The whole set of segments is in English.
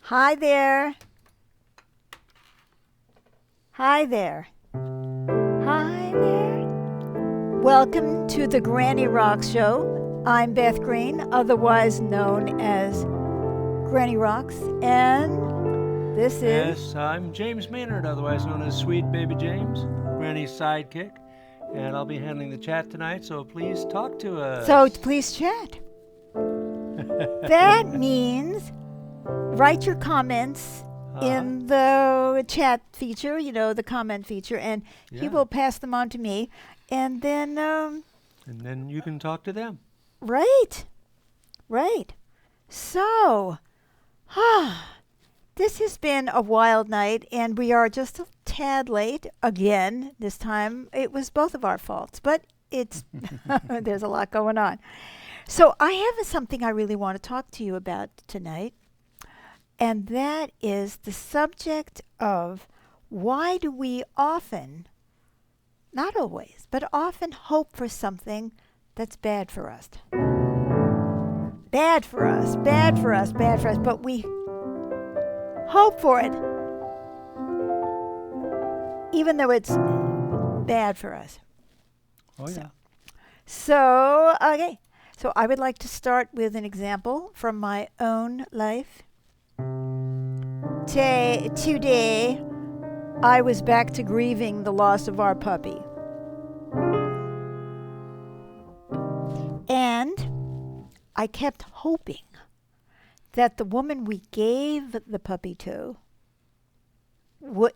Hi there. Hi there. Hi there. Welcome to the Granny Rocks Show. I'm Beth Green, otherwise known as Granny Rocks, and this is... Yes, I'm James Maynard, otherwise known as Sweet Baby James, Granny's sidekick, and I'll be handling the chat tonight, so please talk to us. So please chat. That means write your comments in the chat feature, the comment feature, and he will pass them on to me, and then... and then you can talk to them. Right. So, this has been a wild night, and we are just a tad late again. This time, it was both of our faults, but it's there's a lot going on. So I have something I really want to talk to you about tonight, and that is the subject of why do we often, not always, but often hope for something that's bad for us. Bad for us, but we hope for it, even though it's bad for us. Oh, yeah. So, okay. So I would like to start with an example from my own life. Today, I was back to grieving the loss of our puppy. And I kept hoping that the woman we gave the puppy to,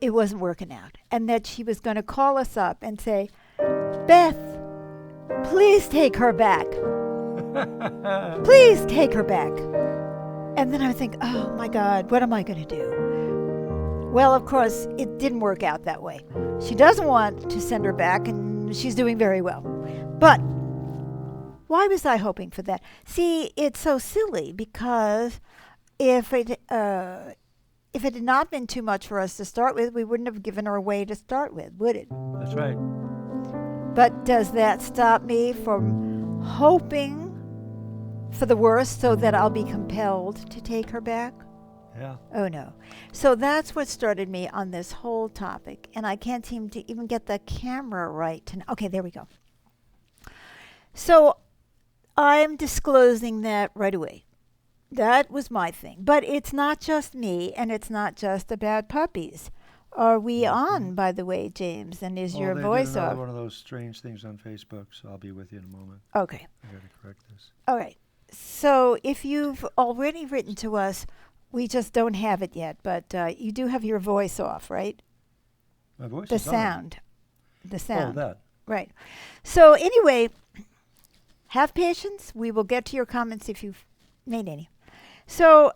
it wasn't working out. And that she was going to call us up and say, Beth, please take her back. Please take her back. And then I think, oh my God, what am I going to do? Well, of course, it didn't work out that way. She doesn't want to send her back, and she's doing very well. But why was I hoping for that? See, it's so silly because if it had not been too much for us to start with, we wouldn't have given her away to start with, would it? That's right. But does that stop me from hoping for the worst so that I'll be compelled to take her back? Yeah. Oh, no. So that's what started me on this whole topic, and I can't seem to even get the camera right. Okay, there we go. So I'm disclosing that right away. That was my thing. But it's not just me, and it's not just about puppies. Are we on, by the way, James? And is your voice off? One of those strange things on Facebook, so I'll be with you in a moment. Okay. I got to correct this. All right. So if you've already written to us, we just don't have it yet, but you do have your voice off, right? My voice The is on. sound. The sound. Oh, that. Right. So anyway, have patience. We will get to your comments if you've made any. So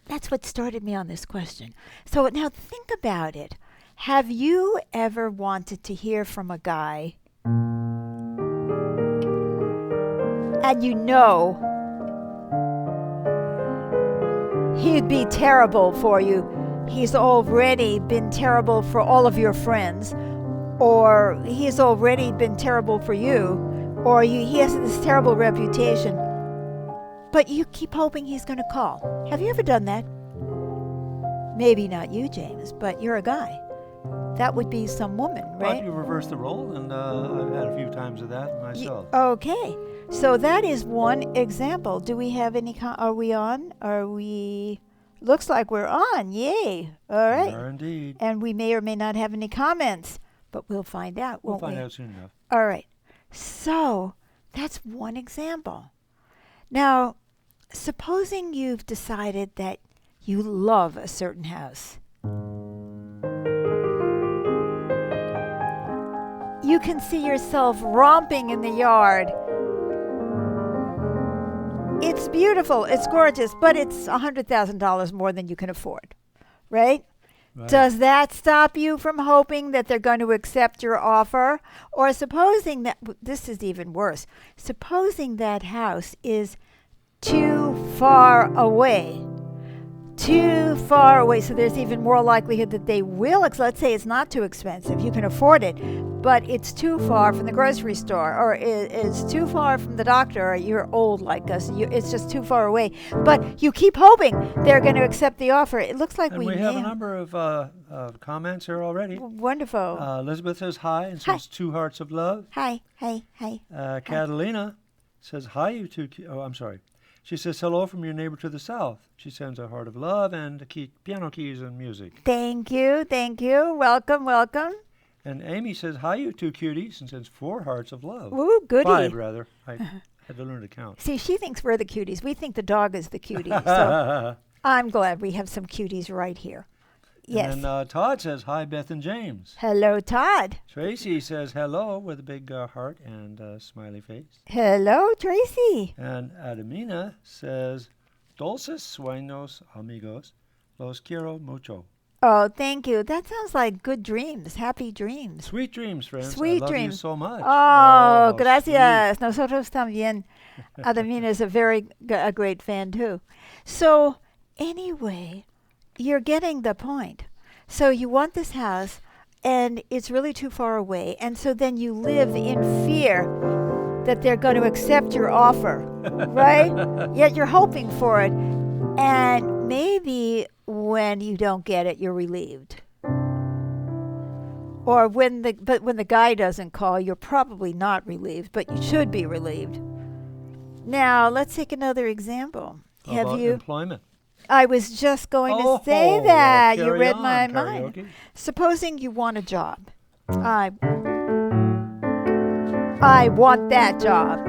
that's what started me on this question. So now think about it. Have you ever wanted to hear from a guy and you know he'd be terrible for you? He's already been terrible for all of your friends, or he's already been terrible for you, or he has this terrible reputation, but you keep hoping he's going to call. Have you ever done that? Maybe not you, James, but you're a guy. That would be some woman, right? But you reverse the role, and I've had a few times of that myself. Okay. So that is one example. Do we have any... are we on? Looks like we're on. Yay. All right. We are indeed. And we may or may not have any comments, but we'll find out, won't we? We'll find out soon enough. All right. So that's one example. Now, supposing you've decided that you love a certain house. You can see yourself romping in the yard. It's beautiful, it's gorgeous, but it's $100,000 more than you can afford, right? Does that stop you from hoping that they're going to accept your offer? Or supposing that, this is even worse, supposing that house is too far away, so there's even more likelihood that they will, let's say it's not too expensive, you can afford it, but it's too far from the grocery store, or it's too far from the doctor, or you're old like us, it's just too far away. But you keep hoping they're going to accept the offer. It looks like And we we have a nailed- number of comments here already. Wonderful. Elizabeth says hi and Hi. says 2 hearts of love. Hi. Catalina says hi, you two. Oh, I'm sorry. She says hello from your neighbor to the south. She sends a heart of love and piano keys and music. Thank you. Welcome. And Amy says hi, you two cuties, and sends 4 hearts of love. Ooh, goody. 5 rather. I had to learn to count. See, she thinks we're the cuties. We think the dog is the cutie. So I'm glad we have some cuties right here. Yes. And Todd says hi, Beth and James. Hello, Todd. Tracy says hello with a big heart and smiley face. Hello, Tracy. And Adamina says, Dulces sueños, amigos. Los quiero mucho. Oh, thank you. That sounds like good dreams, happy dreams. Sweet dreams, friends. Sweet I love you dreams. so much. Oh, how gracias. Nosotros también. Adamina is a great fan too. So, anyway, you're getting the point. So you want this house, and it's really too far away, and so then you live in fear that they're going to accept your offer, right? Yet you're hoping for it, and maybe when you don't get it, you're relieved. Or when the guy doesn't call, you're probably not relieved, but you should be relieved. Now, let's take another example. How Have about you? employment? I was just going to say well, that. You carry read on, my mind. karaoke. Supposing you want a job. I want that job.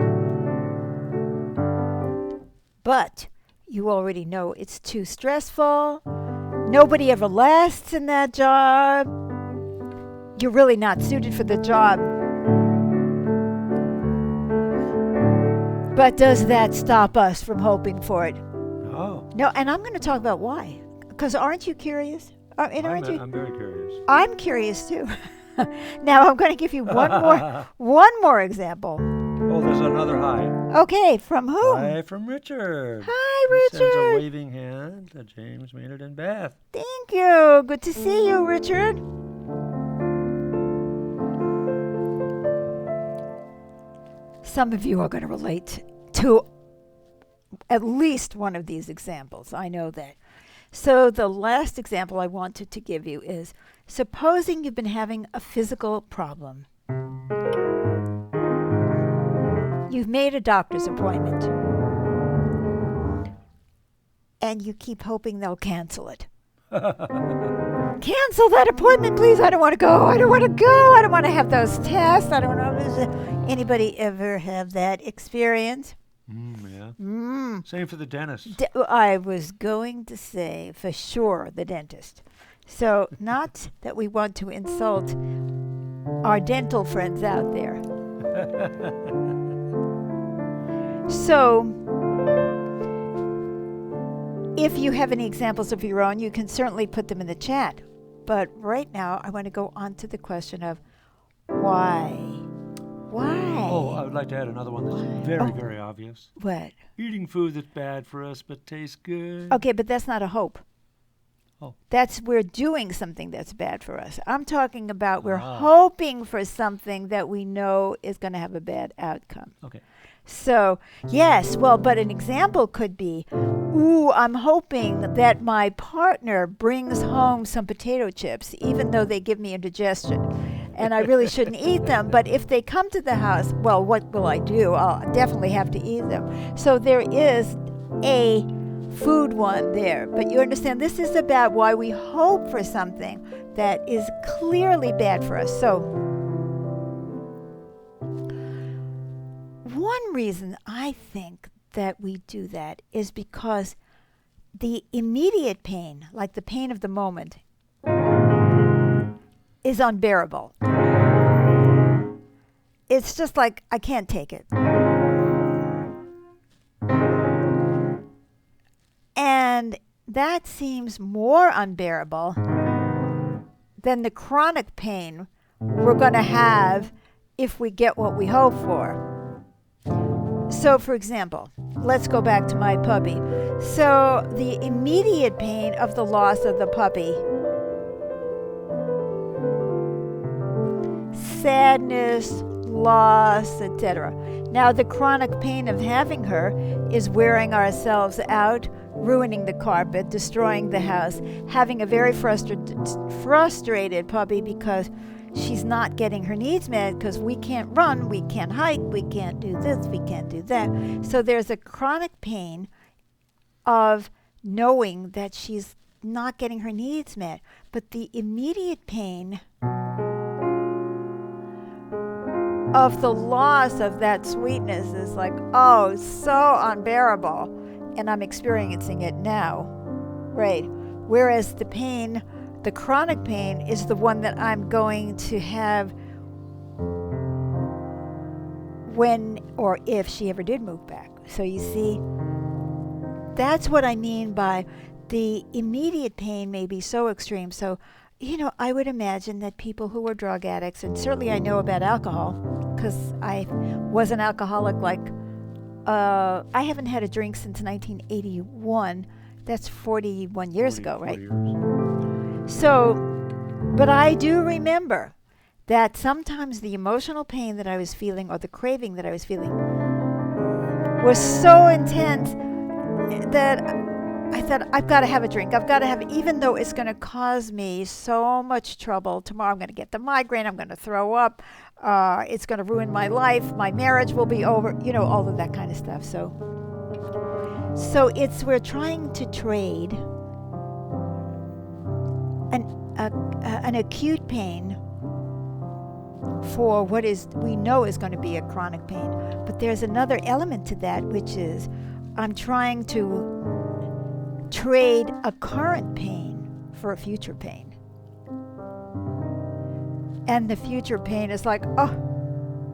But you already know it's too stressful. Nobody ever lasts in that job. You're really not suited for the job. But does that stop us from hoping for it? Oh, No, and I'm going to talk about why. Because aren't you curious? I'm very curious. I'm curious too. Now I'm going to give you one more example. Oh, there's another hi. Okay, from whom? Hi from Richard. Hi, He sends a Richard. waving hand to James, Maynard, and Beth. Thank you. Good to see you, Richard. Some of you are going to relate to at least one of these examples. I know that. So the last example I wanted to give you is, supposing you've been having a physical problem. You've made a doctor's appointment, and you keep hoping they'll cancel it. Cancel that appointment, please. I don't want to go. I don't want to have those tests. I don't know. Anybody ever have that experience? Yeah. Same for the dentist. I was going to say, for sure, the dentist. So, not that we want to insult our dental friends out there. So, if you have any examples of your own, you can certainly put them in the chat. But right now, I want to go on to the question of why? Why? Oh, I would like to add another one that's very, very obvious. What? Eating food that's bad for us but tastes good. Okay, but that's not a hope. Oh. We're doing something that's bad for us. I'm talking about we're Ah. hoping for something that we know is going to have a bad outcome. Okay. So, yes, well, but an example could be, I'm hoping that my partner brings home some potato chips, even though they give me indigestion. And I really shouldn't eat them. But if they come to the house, well, what will I do? I'll definitely have to eat them. So there is a food one there. But you understand, this is about why we hope for something that is clearly bad for us. So one reason I think that we do that is because the immediate pain, like the pain of the moment, is unbearable. It's just like, I can't take it. And that seems more unbearable than the chronic pain we're going to have if we get what we hope for. So, for example, let's go back to my puppy. So, the immediate pain of the loss of the puppy sadness, loss, etc. Now, the chronic pain of having her is wearing ourselves out, ruining the carpet, destroying the house, having a very frustrated puppy because she's not getting her needs met because we can't run, we can't hike, we can't do this, we can't do that. So there's a chronic pain of knowing that she's not getting her needs met. But the immediate pain of the loss of that sweetness is like, oh, so unbearable. And I'm experiencing it now, right? Whereas the pain, the chronic pain, is the one that I'm going to have when or if she ever did move back. So you see, that's what I mean by the immediate pain may be so extreme. So, I would imagine that people who were drug addicts, and certainly I know about alcohol, because I was an alcoholic I haven't had a drink since 1981. That's 41 years ago, right? 40 years. So, but I do remember that sometimes the emotional pain that I was feeling or the craving that I was feeling was so intense that I thought, I've got to have a drink. I've got to have it, even though it's going to cause me so much trouble. Tomorrow I'm going to get the migraine. I'm going to throw up. It's going to ruin my life. My marriage will be over. All of that kind of stuff. So we're trying to trade an acute pain for what we know is going to be a chronic pain. But there's another element to that, which is I'm trying to trade a current pain for a future pain. And the future pain is like,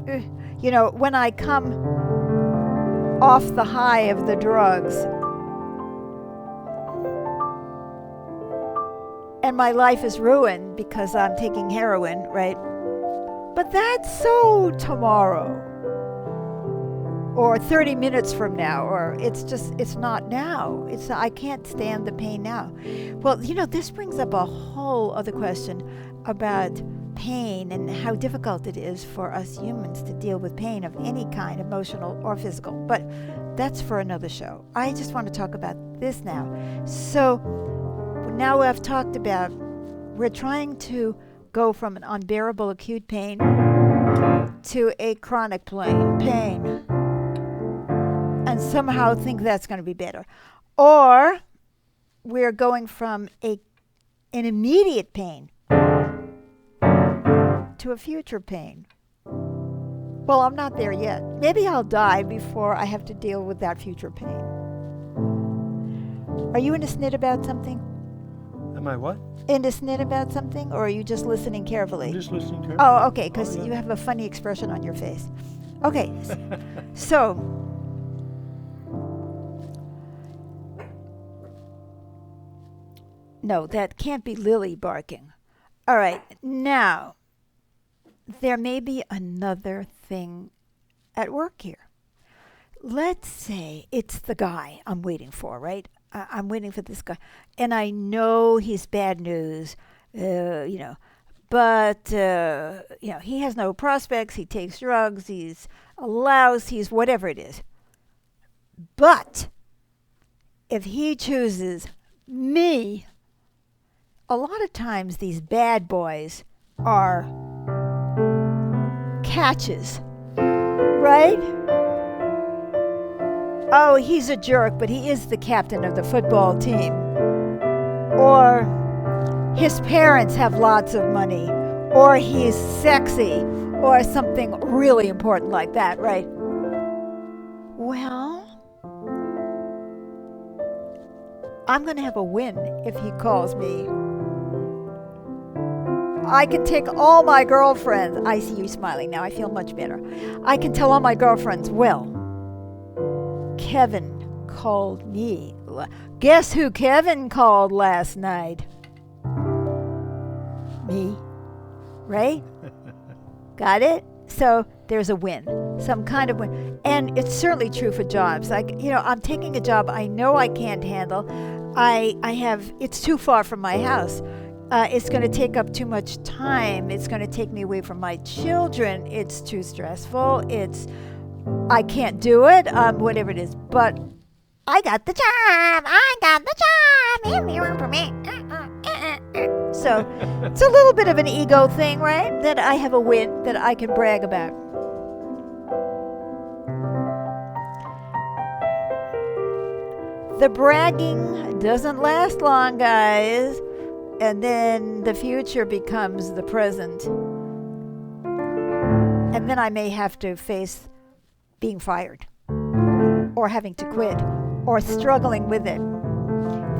when I come off the high of the drugs and my life is ruined because I'm taking heroin, right? But that's so tomorrow. Or 30 minutes from now, or it's not now. I can't stand the pain now. Well, this brings up a whole other question about pain and how difficult it is for us humans to deal with pain of any kind, emotional or physical. But that's for another show. I just want to talk about this now. So now I've talked about, we're trying to go from an unbearable acute pain to a chronic pain. And somehow think that's going to be better. Or we're going from an immediate pain to a future pain. Well, I'm not there yet. Maybe I'll die before I have to deal with that future pain. Are you in a snit about something? Am I what? In a snit about something? Or are you just listening carefully? I'm just listening carefully. Oh, okay, because yeah. you have a funny expression on your face. Okay, so... No, that can't be Lily barking. All right, now, there may be another thing at work here. Let's say it's the guy I'm waiting for, right? I'm waiting for this guy. And I know he's bad news, but, he has no prospects. He takes drugs. He's a louse. He's whatever it is. But if he chooses me, a lot of times these bad boys are catches, right? Oh, he's a jerk, but he is the captain of the football team. Or his parents have lots of money. Or he's sexy. Or something really important like that, right? Well, I'm going to have a win if he calls me. I can take all my girlfriends. I see you smiling now. I feel much better. I can tell all my girlfriends, well, Kevin called me. Guess who Kevin called last night? Me. Right? Got it? So there's a win. Some kind of win. And it's certainly true for jobs. I'm taking a job I know I can't handle. It's too far from my house. It's going to take up too much time. It's going to take me away from my children. It's too stressful. I can't do it, whatever it is. But I got the job. I got the job. So it's a little bit of an ego thing, right? That I have a win that I can brag about. The bragging doesn't last long, guys. And then the future becomes the present. And then I may have to face being fired or having to quit or struggling with it.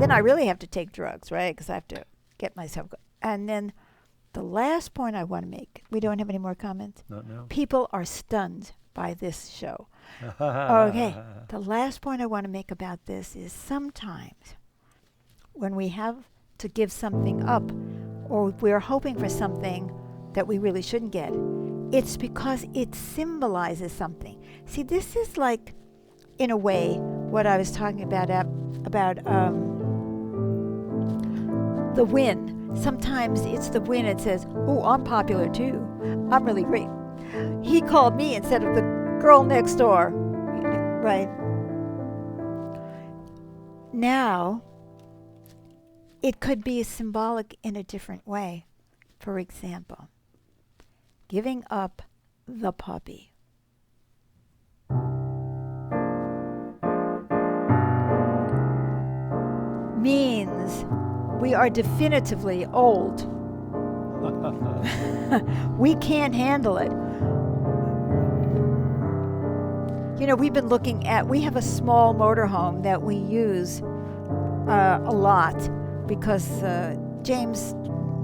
Then I really have to take drugs, right? Because I have to get myself going. And then the last point I want to make, we don't have any more comments? Not now. People are stunned by this show. Okay, the last point I want to make about this is sometimes when we have to give something up or we're hoping for something that we really shouldn't get, it's because it symbolizes something. See, this is like, in a way, what I was talking about the win. Sometimes it's the win. It says, "Oh, I'm popular too. I'm really great. He called me instead of the girl next door." Right? Now, it could be symbolic in a different way. For example, giving up the puppy. Means we are definitively old. We can't handle it. You know, we've been looking at, we have a small motorhome that we use a lot because James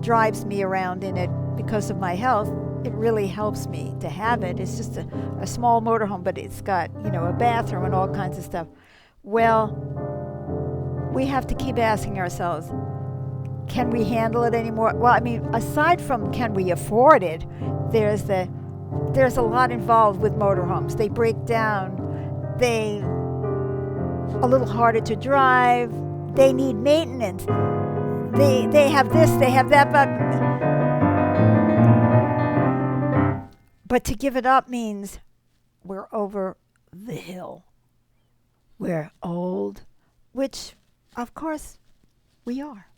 drives me around in it because of my health. It really helps me to have it. It's just a small motorhome, but it's got, you know, a bathroom and all kinds of stuff. Well, we have to keep asking ourselves, can we handle it anymore? Well, I mean, aside from can we afford it, there's a lot involved with motorhomes. They break down. They a little harder to drive. They need maintenance. They have this, they have that, but to give it up means we're over the hill. We're old, which, of course, we are.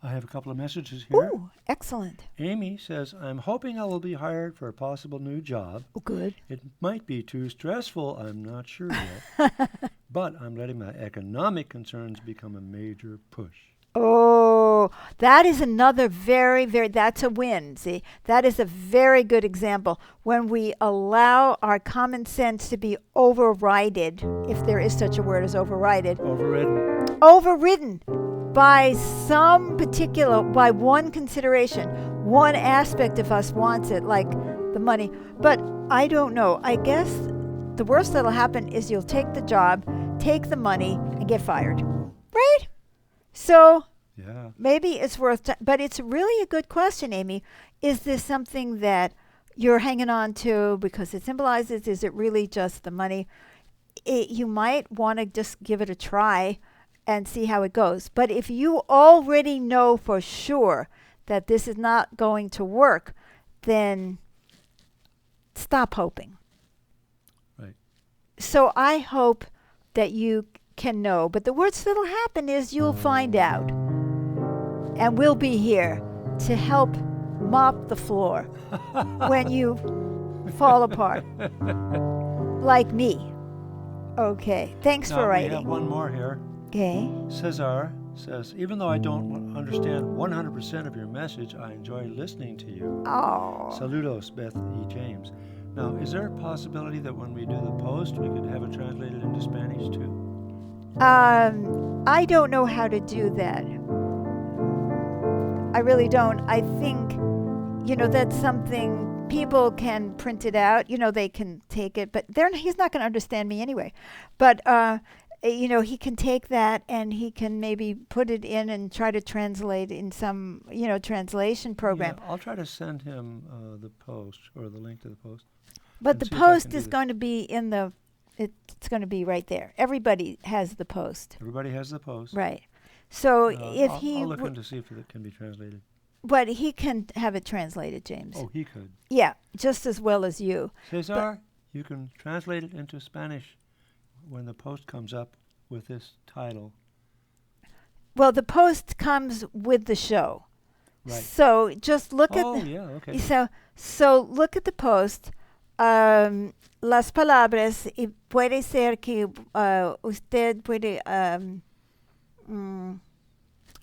I have a couple of messages here. Ooh, excellent. Amy says, "I'm hoping I will be hired for a possible new job. Oh, good. It might be too stressful, I'm not sure yet. But I'm letting my economic concerns become a major push." Oh, that is another that's a win. See, that is a very good example. When we allow our common sense to be overridden, if there is such a word as overridden. Overridden by by one consideration. One aspect of us wants it, like the money. But I don't know. I guess the worst that'll happen is you'll take the job, take the money, and get fired. Right? So yeah, maybe it's worth but it's really a good question, Amy. Is this something that you're hanging on to because it symbolizes? Is it really just the money? You might want to just give it a try and see how it goes. But if you already know for sure that this is not going to work, then stop hoping. Right. So I hope that you can know. But the worst that'll happen is you'll find out. And we'll be here to help mop the floor when you fall apart. Like me. Okay. Thanks for writing. We have one more here. Okay. Cesar says, "Even though I don't understand 100% of your message, I enjoy listening to you. Oh. Saludos, Beth E. James." Now, is there a possibility that when we do the post, we could have it translated into Spanish too? I don't know how to do that. I really don't. I think, that's something people can print it out. They can take it, but he's not going to understand me anyway. But, he can take that and he can maybe put it in and try to translate in some, translation program. Yeah, I'll try to send him the post or the link to the post. But the post is going to be it's going to be right there. Everybody has the post. Everybody has the post. Right. So I'll look in to see if it can be translated. but he can have it translated, James. Oh, he could. Yeah, just as well as you. Cesar, you can translate it into Spanish when the post comes up with this title. Well, the post comes with the show. Right. So just look Oh, at the, yeah, okay. so look at the post. Las palabras, y puede ser que usted puede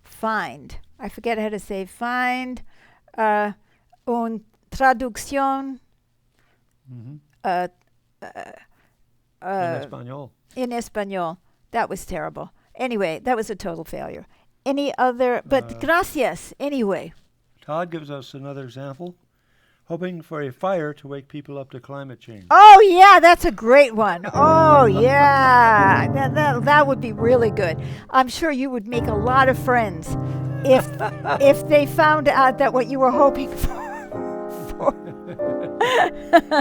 find. I forget how to say find. Un traducción Mm-hmm. uh, In Espanol. in español. That was terrible. Anyway, that was a total failure. Any other? But gracias anyway. Todd gives us another example. Hoping for a fire to wake people up to climate change. Oh yeah, that's a great one. Oh yeah, that would be really good. I'm sure you would make a lot of friends if they found out that what you were hoping for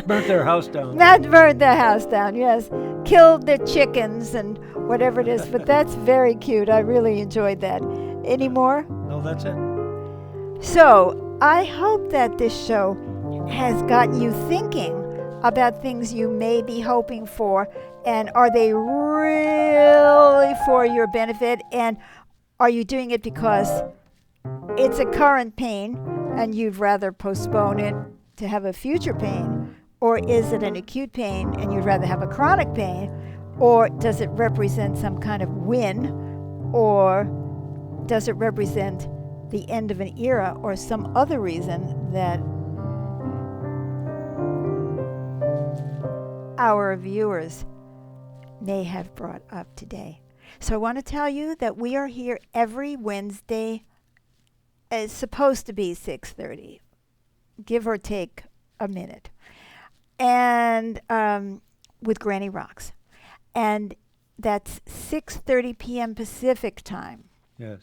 Burnt their house down. not burned the house down. Yes, killed their chickens and whatever it is. But that's very cute. I really enjoyed that. Any more? No, that's it. So I hope that this show has gotten you thinking about things you may be hoping for, and are they really for your benefit, and are you doing it because it's a current pain and you'd rather postpone it to have a future pain, or is it an acute pain and you'd rather have a chronic pain, or does it represent some kind of win, or does it represent the end of an era, or some other reason that our viewers may have brought up today. So I want to tell you that we are here every Wednesday. It's supposed to be 6:30, give or take a minute, and with Granny Rocks, and that's 6:30 p.m. Pacific time. Yes.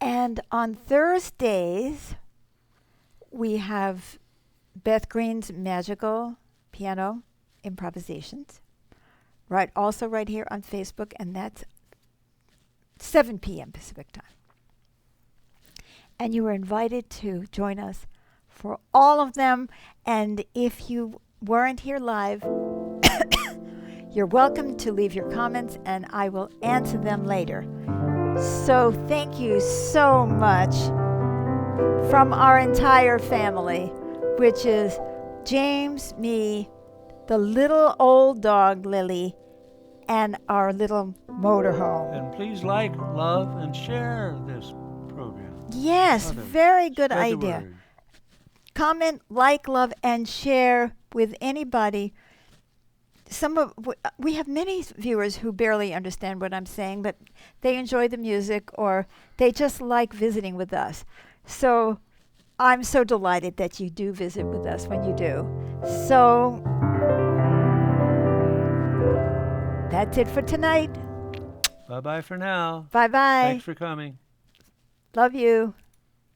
And on Thursdays, we have Beth Green's magical piano improvisations, right? Also right here on Facebook, and that's 7 p.m. Pacific time. And you are invited to join us for all of them. And if you weren't here live, you're welcome to leave your comments, and I will answer them later. So thank you so much from our entire family, which is James, me, the little old dog Lily, and our little motorhome. And please like, love, and share this program. Yes, Others. very good Spread the idea. word. Comment, like, love, and share with anybody. We have many viewers who barely understand what I'm saying, but they enjoy the music, or they just like visiting with us. So I'm so delighted that you do visit with us when you do. So that's it for tonight. Bye-bye for now. Bye-bye. Thanks for coming. Love you.